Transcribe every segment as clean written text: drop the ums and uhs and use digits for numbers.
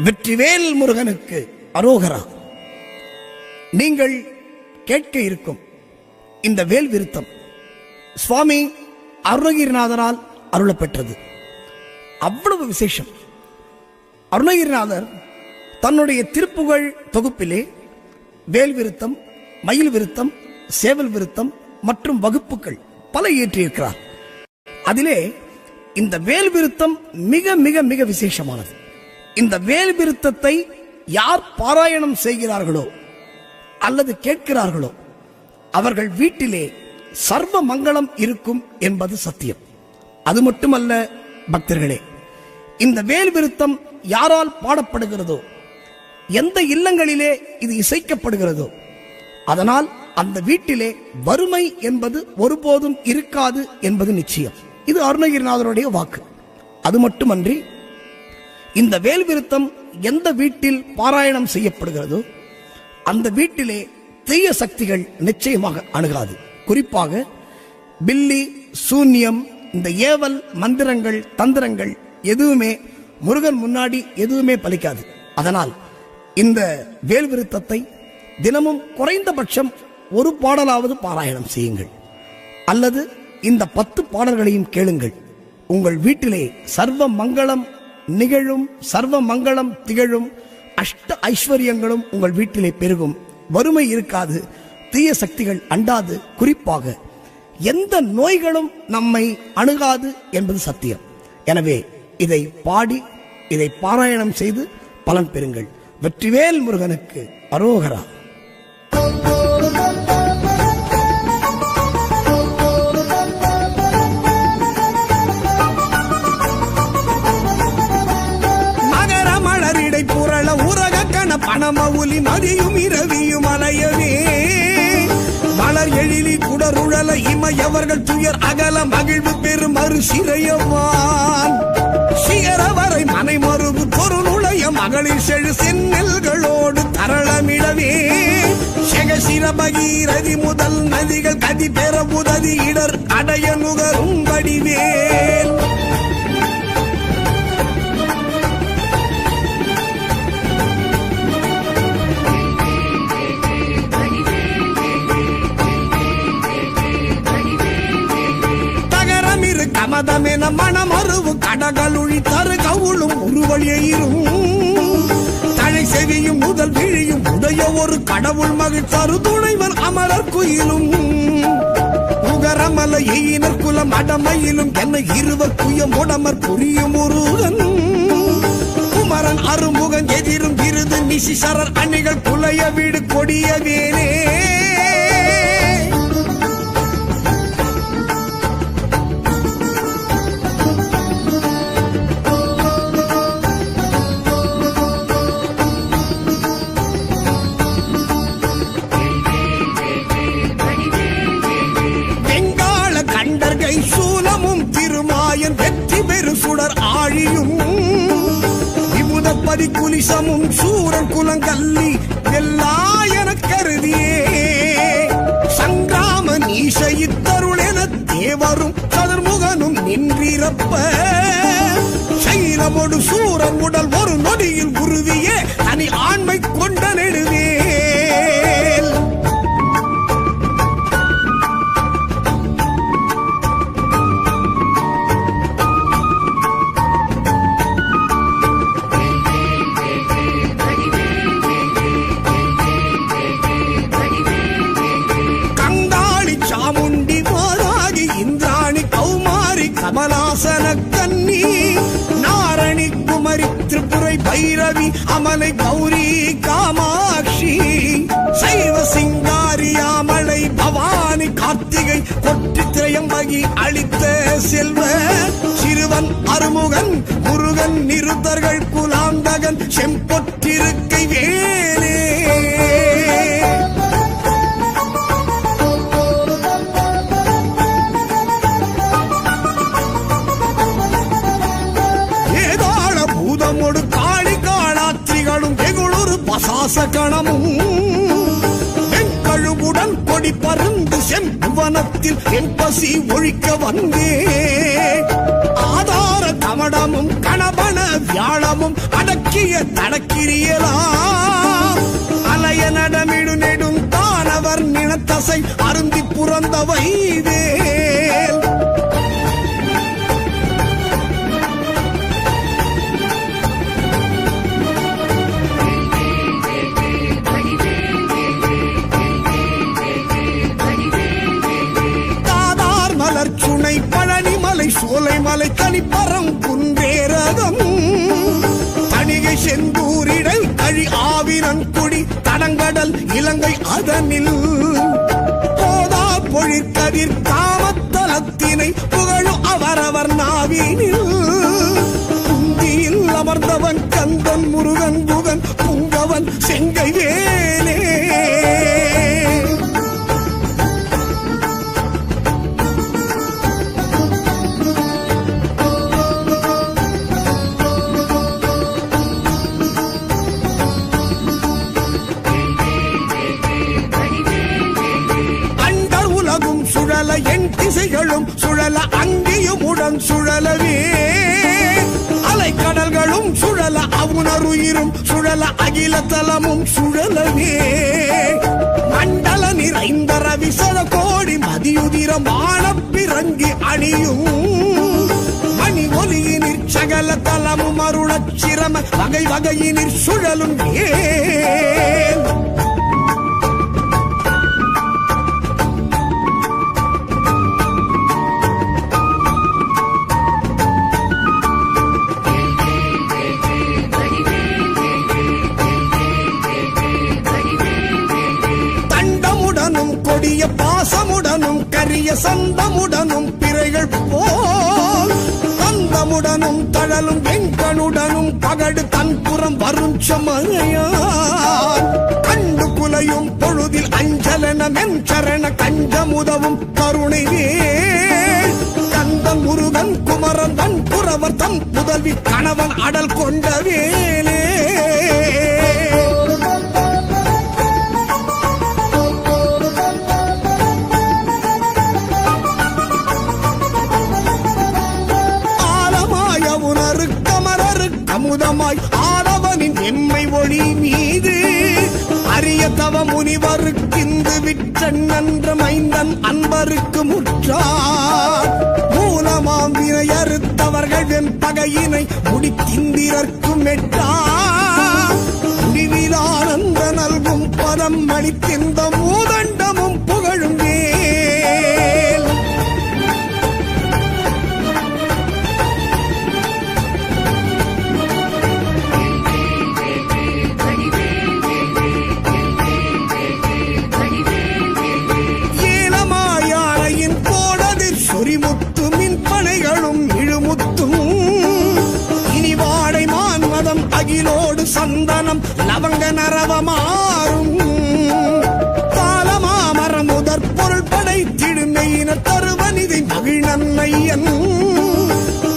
வெற்றிவேல் முருகனுக்கு அரோகரா. நீங்கள் கேட்க இருக்கும் இந்த வேல் விருத்தம் சுவாமி அருணகிரிநாதரால் அருளப்பெற்றது. அவ்வளவு விசேஷம். அருணகிரிநாதர் தன்னுடைய திருப்புகழ் தொகுப்பிலே வேல் விருத்தம், மயில் விருத்தம், சேவல் விருத்தம் மற்றும் வகுப்புகள் பல இயற்றியிருக்கிறார். அதிலே இந்த வேல் விருத்தம் மிக மிக மிக விசேஷமானது. இந்த வேல் விருத்தத்தை யார் பாராயணம் செய்கிறார்களோ அல்லது கேட்கிறார்களோ அவர்கள் வீட்டிலே சர்வ மங்களம் இருக்கும் என்பது சத்தியம். அது மட்டுமல்ல பக்தர்களே, இந்த வேல் விருத்தம் யாரால் பாடப்படுகிறதோ, எந்த இல்லங்களிலே இது இசைக்கப்படுகிறதோ, அதனால் அந்த வீட்டிலே வறுமை என்பது ஒருபோதும் இருக்காது என்பது நிச்சயம். இது அருணகிரிநாதருடைய வாக்கு. அது மட்டுமன்றி இந்த வேல் விருத்தம் எந்த வீட்டில் பாராயணம் செய்யப்படுகிறதோ அந்த வீட்டிலே தீய சக்திகள் நிச்சயமாக அணுகாது. குறிப்பாக பில்லி, சூன்யம், இந்த ஏவல் மந்திரங்கள், தந்திரங்கள் எதுவுமே முருகன் முன்னாடி எதுவுமே பலிக்காது. அதனால் இந்த வேல் விருத்தத்தை தினமும் குறைந்தபட்சம் ஒரு பாடலாவது பாராயணம் செய்யுங்கள், அல்லது இந்த 10 பாடல்களையும் கேளுங்கள். உங்கள் வீட்டிலே சர்வ மங்களம் நிகழும், சர்வ மங்களம் திகழும், அஷ்ட ஐஸ்வர்யங்களும் உங்கள் வீட்டிலே பெருகும், வறுமை இருக்காது, தீய சக்திகள் அண்டாது, குறிப்பாக எந்த நோய்களும் நம்மை அணுகாது என்பது சத்தியம். எனவே இதை பாடி, இதை பாராயணம் செய்து பலன் பெறுங்கள். வெற்றிவேல் முருகனுக்கு அரோகரா. பணமவுலி மதியும் இரவியும் அலையவே மலர் எழிலி குடருழல இமையவர்கள் துயர் அகல மகிழ்வு பெரும் மறு சிறையவான் சிகர வரை மனை மறுபு பொருளுடைய மகளிர் செழு செந்நெல்களோடு தரளமிடவே செகசிர பகீரதி முதல் நதிகள் கதி பெற உதவி இடர் அடைய நுகரும் வடிவேல். கமதமென மனமருவு கடகளுழி தரு கவுளும் உருவழியும் தழை செவியும் முதல் விழியும் உடைய ஒரு கடவுள் மகிழ் தரு துணைவன் அமரர் குயிலும் உகரமல எயினர் குலம் அடமையிலும் என்னை இருவர் குயம் உடமர் புரியும் முருகன் குமரன் அருமுகன் எதிரும் விருது நிசிசரர் அணிகள் குலைய வீடு கொடிய வேலே. சூலமும் திருமாயன் வெற்றி பெரு சுடர் ஆழியும் விமுதப்பதி குலிசமும் சூரன் குலங்கல்லி எல்லாயன கருதியே சங்கிராம நீச இத்தருள் என தேவரும் சதுர்முகனும் நின்றிருப்ப சைலமோடு சூரன் உடல் ஒரு நொடியில் உருவிய தனி ஆண்மை கொண்ட நெடுவே. கமலாசன கன்னி நாரணி குமரி திரிபுரை பைரவி அமலை கௌரி காமாட்சி சைவ சிங்காரியாமலை பவானி கார்த்திகை கொட்டி திரையம்பகி அளித்த செல்வ சிறுவன் அருமுகன் முருகன் நிருத்தர்கள் குலாந்தகன் செம்பொற்றிருக்கை வேலே. பசாச கணமும் வெங்கழுவுடன் கொடி கொடி பருந்து செம்புவனத்தில் என் பசி ஒழிக்க வந்தே ஆதார கமடமும் கணபன வியாழமும் அடக்கிய தடக்கிரியலாம் அலைய நடமிடு நெடும் தானவர் நினத்தசை அருந்தி புறந்தவை வேல் சுனை பழனிமலை சோலைமலை தனிப்பறம் குன்றேரகம் தணிகை செந்தூரிடை கழி ஆவினன்குடி தடங்கடல் இலங்கை அதனில் போதா பொழிற்கதிர் காமத்தலத்தினை புகழும் அவரவர் நாவினில் குந்தியில் அமர்ந்தவன் கந்தன் முருகன் குகன் புங்கவன் செங்கை வேலே சுழல என் திசைகளும் சுழல அங்கேயும் உடன் சுழலவே அலைக்கடல்களும் சுழல அவுணருயிரும் சுழல அகில தலமும் சுழலவே மண்டல நிறைந்த ரவிசத கோடி மதியுதிரம் ஆனப்பிறங்கி அணியும் மணி ஒலியினிற் சகல தலமும் அருளச் சிரம வகை வகையினிற் சுழலும் ஏன் கொடிய பாசமுடனும் கரிய சந்தமுடனும் பிறைகள் போல் கந்தமுடனும் தழலும் வெங்கனுடனும் பகடு தன்புறம் வரும் சமயான் கண்டு குலையும் பொழுதில் அஞ்சலன மென்சரண கஞ்சமுதவும் கருணை வேல் கந்தன் முருகன் குமரன் தன் புறவர் தம் புதல்வி கணவன் அடல் கொண்ட வேலே அமுதமாய் ஆடவனின் எம்மை ஒளி மீது அரிய தவ முனிவருக்கிந்து விற்றன் நன்ற மைந்தன் அன்பருக்கு முற்றார் மூலமாம் வினை அறுத்தவர்கள் வெண் பகையினை முடித்திந்திரர்க்கும் எட்டார் முடிவிலானந்த நல்கும் பதம் அளித்திந்த மூதண்டமும் புகழும் வேல் சொரிமுத்து மின் பனைகளும் இழுமுத்தும் இனி வாடை மான்மதம் அகிலோடு சந்தனம் லவங்க நரவமாறும் காலமாமரம் முதற் பொருள் படைத்திடுமையினர் தருவனிதை மகிழ்நன்மையன்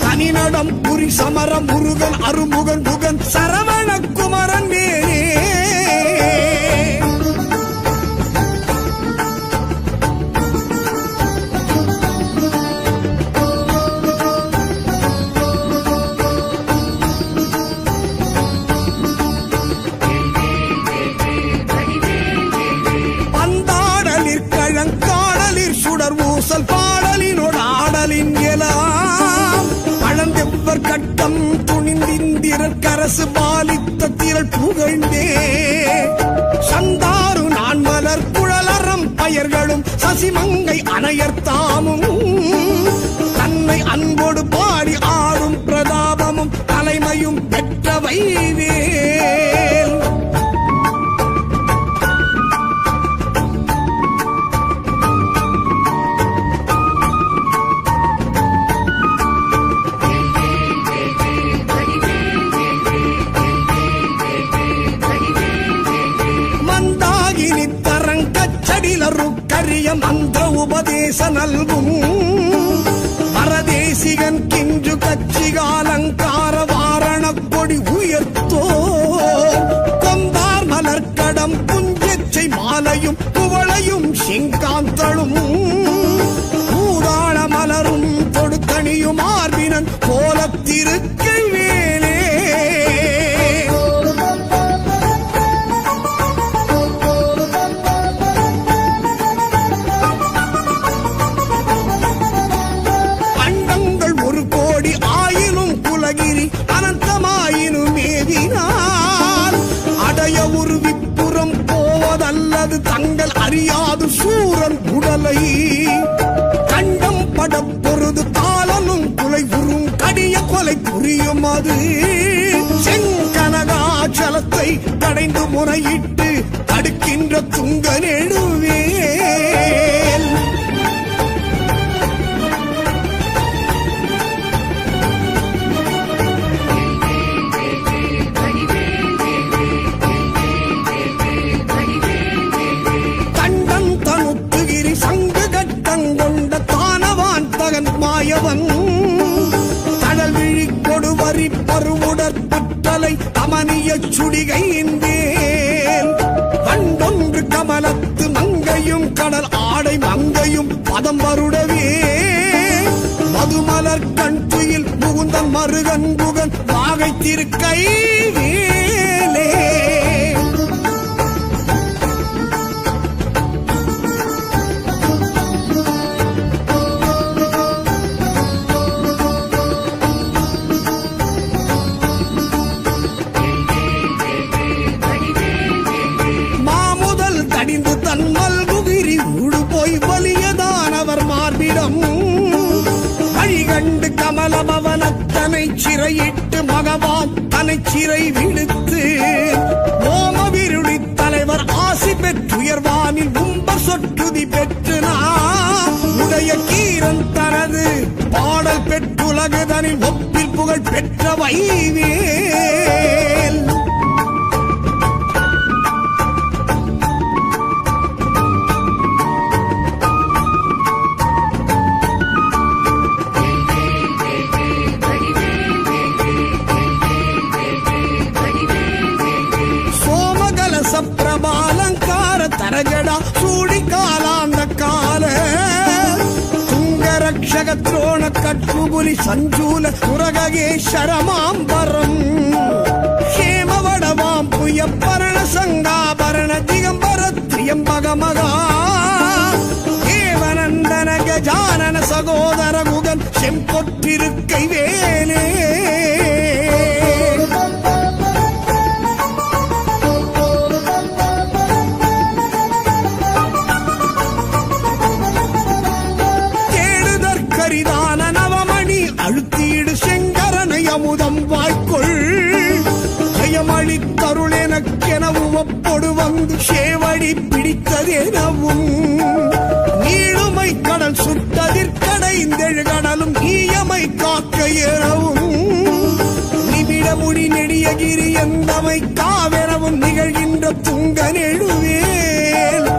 தனிநடம் புரி சமரம் முருகன் அருமுகன் புகன் சரவண குமரன் வேலே ஊசல் பாடலினோடு ஆடலின் எலாம் பழந்தெவ்வர் கட்டம் துணிந்திந்திரர் கரசு பாலித்த திரள் புகழ்ந்தே சந்தாரு நான் மலர் குழலறம் பயர்களும் சசிமங்கை அணையர்த்தாமும் தன்னை அன்போடு பாடி ஆடும் பிரதாபமும் தலைமையும் பெற்றவை வேல் கரிய மந்திர உபதேச நல்கும் பரதேசிகன் கிஞ்சு கட்சிகாலங்கார வாரண கொடி உயர்த்தோ கொந்தார் மலர்கடம் புஞ்சச்சை மாலையும் குவளையும் செங்காந்தளும் பூதாள மலரும் தொடுத்தணியும் மார்பினன் கோலத்திருக்கை வேலே. அண்டங்கள் ஒரு கோடி ஆயினும் குலகிரி அனந்தமாயினும் மேவினார் அடைய ஒரு விப்புறம் போவதல்லது தங்கள் அறியாது சூரன் உடலை கண்டம் படம் பொருது காலனும் குலை உறும் கடிய கொலை புரியும் அது செங்கனகாச்சலத்தை கடைந்து முறையிட்டு தடுக்கின்ற துங்க நெடுவேல். மாயவன் கடல் விழி கொடுவரி பருவுடற்புற்றலை அமனிய சுடிகையின் மேல் வண்டொன்று கமலத்து மங்கையும் கடல் ஆடை மங்கையும் பதம் வருடவே மதுமலர் கண் துயில் முகுந்தன் மருகன் புகன் வாகை திருக்கை வேலே. அடிந்து தன் மல்குகிரி ஊடு போய் வலியதானவர் மார்பிடம் வழிகண்டு கமலபவனத்தனை சிறையிட்டு மகவான் தனை சிறை விடுத்து ஓமவிருளி தலைவர் ஆசி பெற்றுயர்வானில் உம்பர் சொற்றுதி பெற்று உடைய கீரன் தனது பாடல் பெற்றுலகுதனில் ஒப்பில் புகழ் பெற்ற வைவேல். பிரபாலங்கார தரகடா சூடி காலாந்த கால துங்கரக்ஷக துரோண கட்புபுலி சஞ்சூல துரகேஸ்வரமாம்பரம் ஹேமவடவாம் புய பரண சங்காபரண திகம்பர திரியம்பகமகா தேவநந்தன கஜானன சகோதர குகன் செம்பொற்றிருக்கை வேலே. அழுத்தீடு செங்கரனை அமுதம் வாய்க்குள் ஜெயமளித்தருள் எனக்கெனவும் ஒப்பொடு வந்து சேவடி பிடித்ததெனவும் நீளுமை கடல் சுட்டதிற்கடைந்தெழு கடலும் ஈயமை காக்க எனவும் நிமிட முடி நெடியகிரி எந்தமை காவெனவும் நிகழ்கின்ற துங்க நெடுவேல்.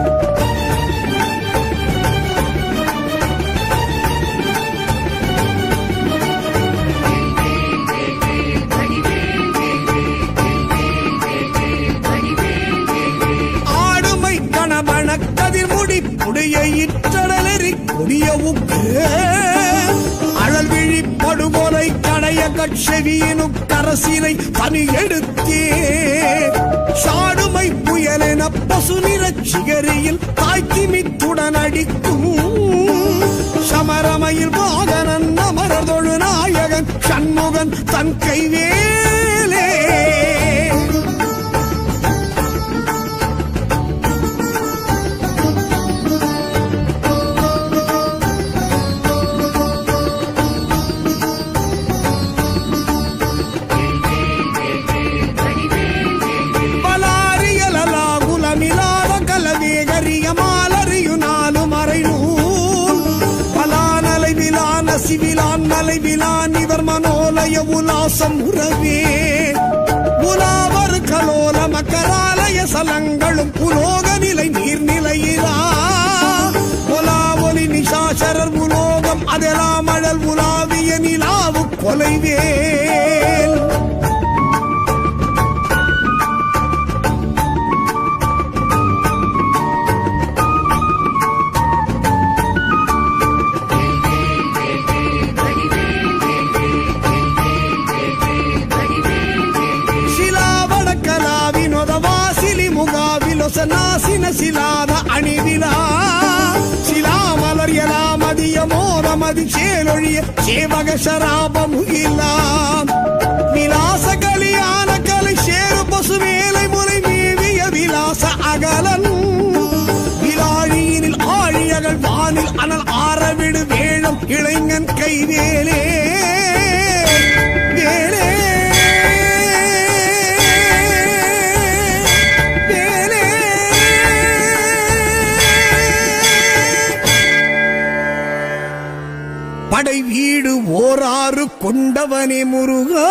கதிர்முடி புடைய இற்றடலெறி கொடியவுக்கு அழல் விழி படுகொலை கடைய கட்செவியினு கரசினை பனி எடுத்தே சாடுமை புயலென பசு நிறச் சிகரியில் தாய்த்திமித்துடன் அடிக்கும் சமரமையில் வாகனன் அமரதொழு நாயகன் சண்முகன் தன் கைவேலே. சிவிலான் மலை விலான் இவர் மனோலய உலாசம் உறவே உலாவர் கலோல மக்களாலய சலங்களும் உலோக நிலை நீர்நிலையிலா உலா ஒலி நிசாசரர் உலோகம் அதெல்லாம் அழல் உலாவிய நிலாவு கொலைவேல். நாசின சிலாத அணிவிலா சிலாமலர் எலாமதிய மோதமதி சேலொழிய சேவக சராபமுகிலாம் விலாச கலியான கலை சேரு பசு வேலை முறை மேவிய விலாச அகலன் விலாழியினில் ஆழியகள் வானில் அனல் ஆரவிடு வேளம் இளைஞன் கைவேலே வேலே படை வீடு ஓராறு கொண்டவனே முருகா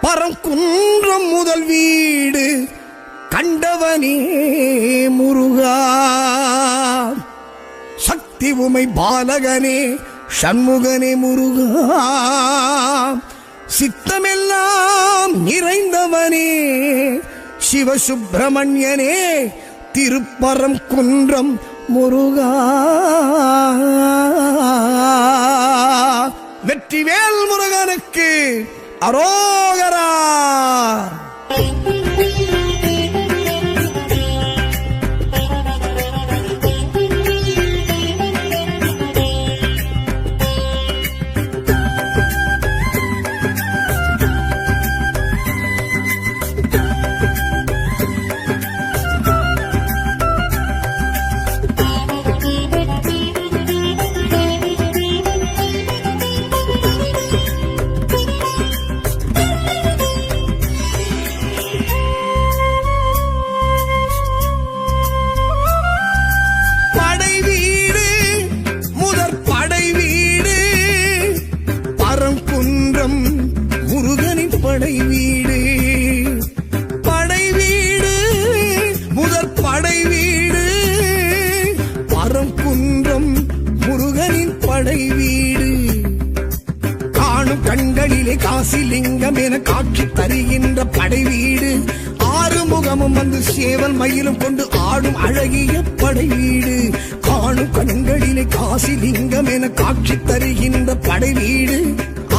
பரங்குன்றம் முதல் வீடு கண்டவனே முருகா சக்தி உமை பாலகனே சண்முகனே முருகா சித்தமெல்லாம் நிறைந்தவனே சிவசுப்பிரமணியனே திருப்பரங்குன்றம் முருகா வெற்றிவேல் முருகனுக்கு அரோகரா. படை வீடு படை வீடு முதற் படை வீடு பரங்குன்றம் முருகனின் படை வீடு காணும் கண்களிலே காசிலிங்கம் என காட்சி தருகின்ற படை வீடு ஆறு முகமும் வந்து சேவல் மயிலும் கொண்டு ஆடும் அழகிய படை வீடு காணும் கண்களிலே காசிலிங்கம் என காட்சி தருகின்ற படை வீடு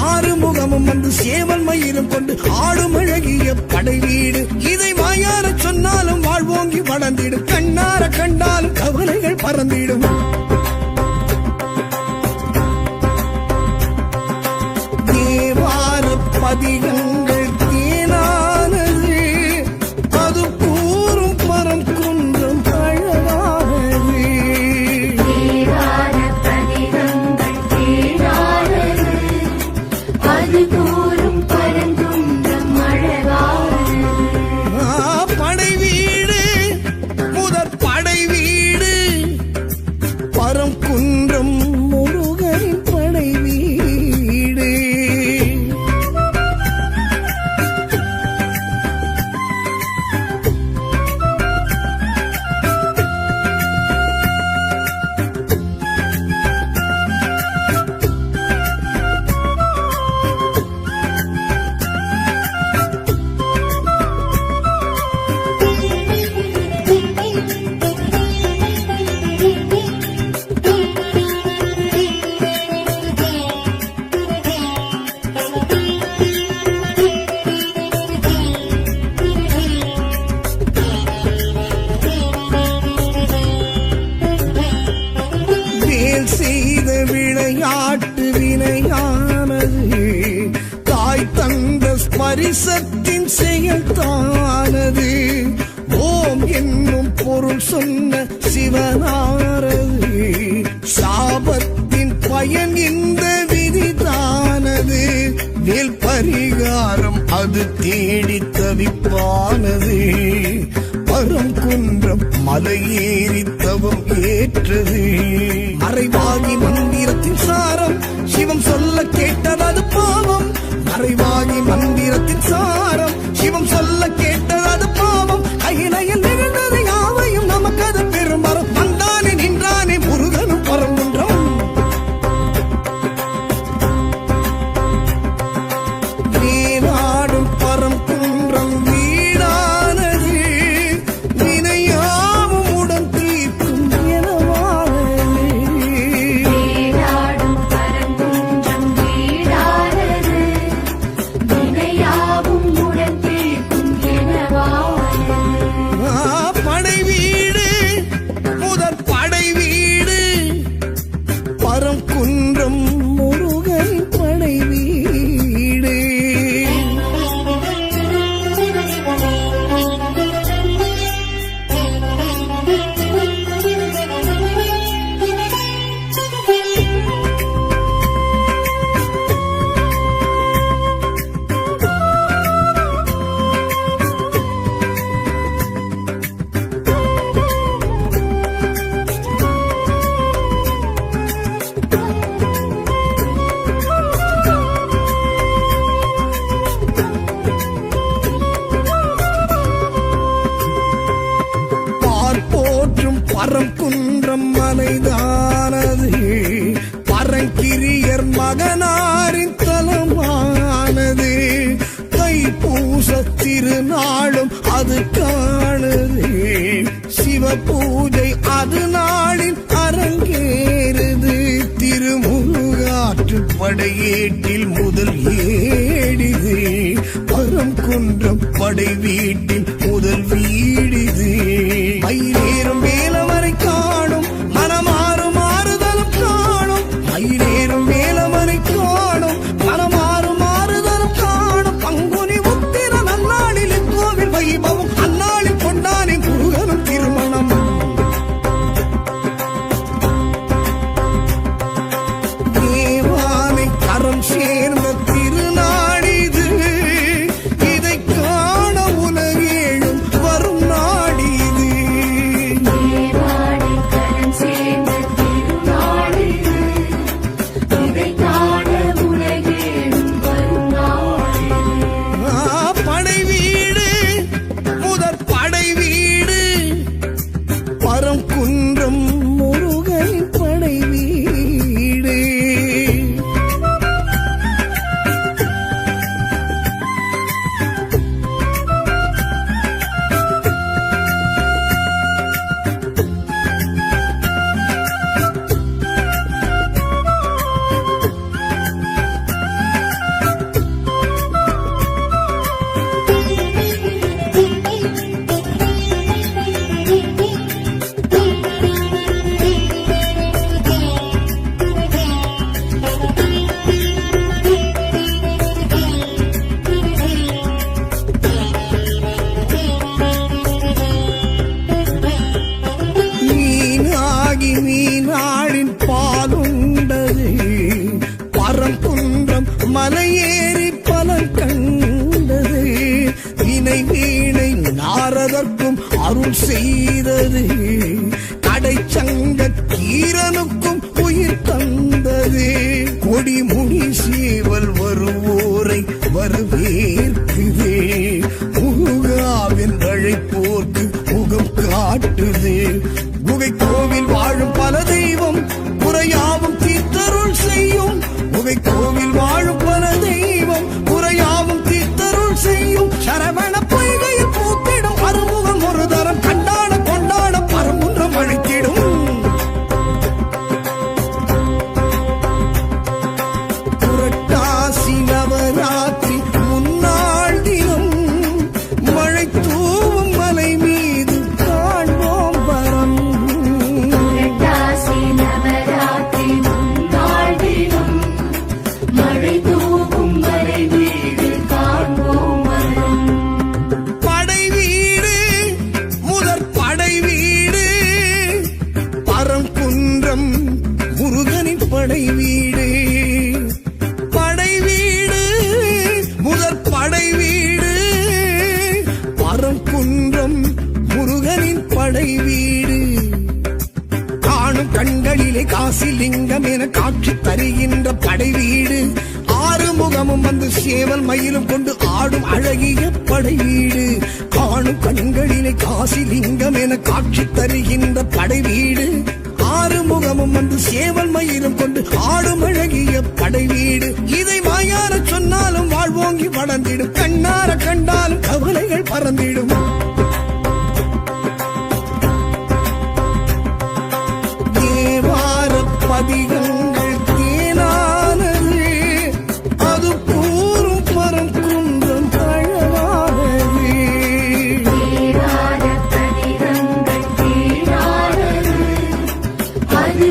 ஆறு முகமும் வந்து சேவல் மயிலும் கொண்டு ஆடும் அழகிய படை வீடு இதை வாயார சொன்னாலும் வாழ்வோங்கி வளர்ந்திடும் கண்ணார கண்டாலும் கவலைகள் பறந்திடும் தேவார பதிகங்கள் தேனானது அது கூறும் பரங்குன்றம் அழகானது தேவார பதிகங்கள் தேனானது அது கூறும் பரங்குன்றம் அழகானது படை வீடு முதற் படை வீடு பரங்குன்றம் முருகனின் படை வீடு வேல் செய்த விளையாட்டு வினையானது தாய் தந்த ஸ்பரிசத்தின் செயல்தானது ஓம் என்னும் பொருள் சொன்ன சிவனாரது சாபத்தின் பயன் இந்த விதிதானது வேல் பரிகாரம் அது தேடி தவிப்பானது பரங்குன்றம் மலையேறி தவம் ஏற்றது மறைவாகி மந்திரத்தின் சாரம் சிவம் சொல்ல கேட்டது பாவம் மறைவாகி மந்திரத்தின் சாரம் சிவம் சொல்ல கேட்டது பாவம் கையிலையில் நிகழ்ந்தது யாவையும் நமக்கு அது பெருமரம் வந்தானே நின்றானே முருகனும் பரங்குன்றம் வீணாடும் பரங்குன்றம் வீடானது வினையாவும் உடன் தீர்க்கும் எனவானது தேடாடும் பரங்குன்றம் வீடானது வினையாவும் உடன் மகனாரின் தலமானது. தைப்பூச திருநாளும் அது காணுது. சிவ பூஜை அது நாளில் அரங்கேறுது. திருமுருகாற்று படையேட்டில் முதல் ஏடிது. பரங்குன்றம் படை வீட்டில் முதல் வீடிது. மயிலேறும் வேலவரை காணும் மனமாறும் மாறுதலும் காணும். மயிலேறும் வேலவரை காணும் மனமாறும் மாறுதலும் காணும். பங்குனி உத்திர நன்னாளில் கோவில் வைபவம் அந்நாளில் கொண்டானே முருகனும் திருமணம். தேவானை கரம் சேர்ந்த திருநாடிது. இதை காண உலகேழும் வரும் நாடிது. தேவானை கரம் சேர்ந்த திருநாளிது. இதை காண உலகேழும் வரும் நாளிது. படை வீடு முதற் படை வீடு பரங்குன்றம் முருகனின் படை வீடு. மீனாகி மீனாளின் பாலுண்டது. பரங்குன்றம் மலையேறி பலன் கண்டது. வினை வீணை நாரதற்கும் அருள் செய்தது. கடைச்சங்க கீரனுக்கும் உயிர் தந்தது. கொடிமுடி சேவல் வருவோரை வரவேற்குது. முருகாவின் அழைப்போர்க்கு முகம் காட்டுது. குகை கோவில் வாழும் பல தெய்வம் குறையாவும் தீர்த்தருள் செய்யும். குகை கோவில் வாழும் பல தெய்வம் குறையாவும் தீர்த்தருள் செய்யும். சரவண பொய்கையில் பூத்திடும் அறுமுகம் ஒரு தரம் கண்டாட கொண்டாட பரமுன்றம் அழைத்திடும். புரட்டாசி நவராத்திரி முன்னாள் தினம் மழை தூவும் மலை மீது காண்போம் வரம். புரட்டாசி நவராத்திரி முன்னாள் தினம் மழை தூவும் மலை வீடு காண்போம் வரம். படை வீடு முதற் படை வீடு பரங்குன்றம் முருகனின் படை வீடு. படை வீடு முதற் படை வீடு பரங்குன்றம் முருகனின் படை வீடு. காணும் கண்களிலே காசிலிங்கம் என காட்சி தருகின்ற படை வீடு. ஆறுமுகமும் வந்து சேவல் மயிலும் கொண்டு ஆடும் அழகிய படை வீடு. காணும் கண்களிலே காசிலிங்கம் என காட்சி தருகின்ற படை வீடு. ஆறுமுகமும் வந்து சேவல் மயிலும் கொண்டு ஆடும் அழகிய படை வீடு. இதை வாயார சொன்னாலும் வாழ்வோங்கி வளர்ந்திடும். கண்ணார கண்டாலும் கவலைகள் பறந்திடும். தேவார பதிகங்கள் தேனானது. அது கூறும் பரங்குன்றம் அழகானது. தேவார பதிகங்கள் தேனானது. அது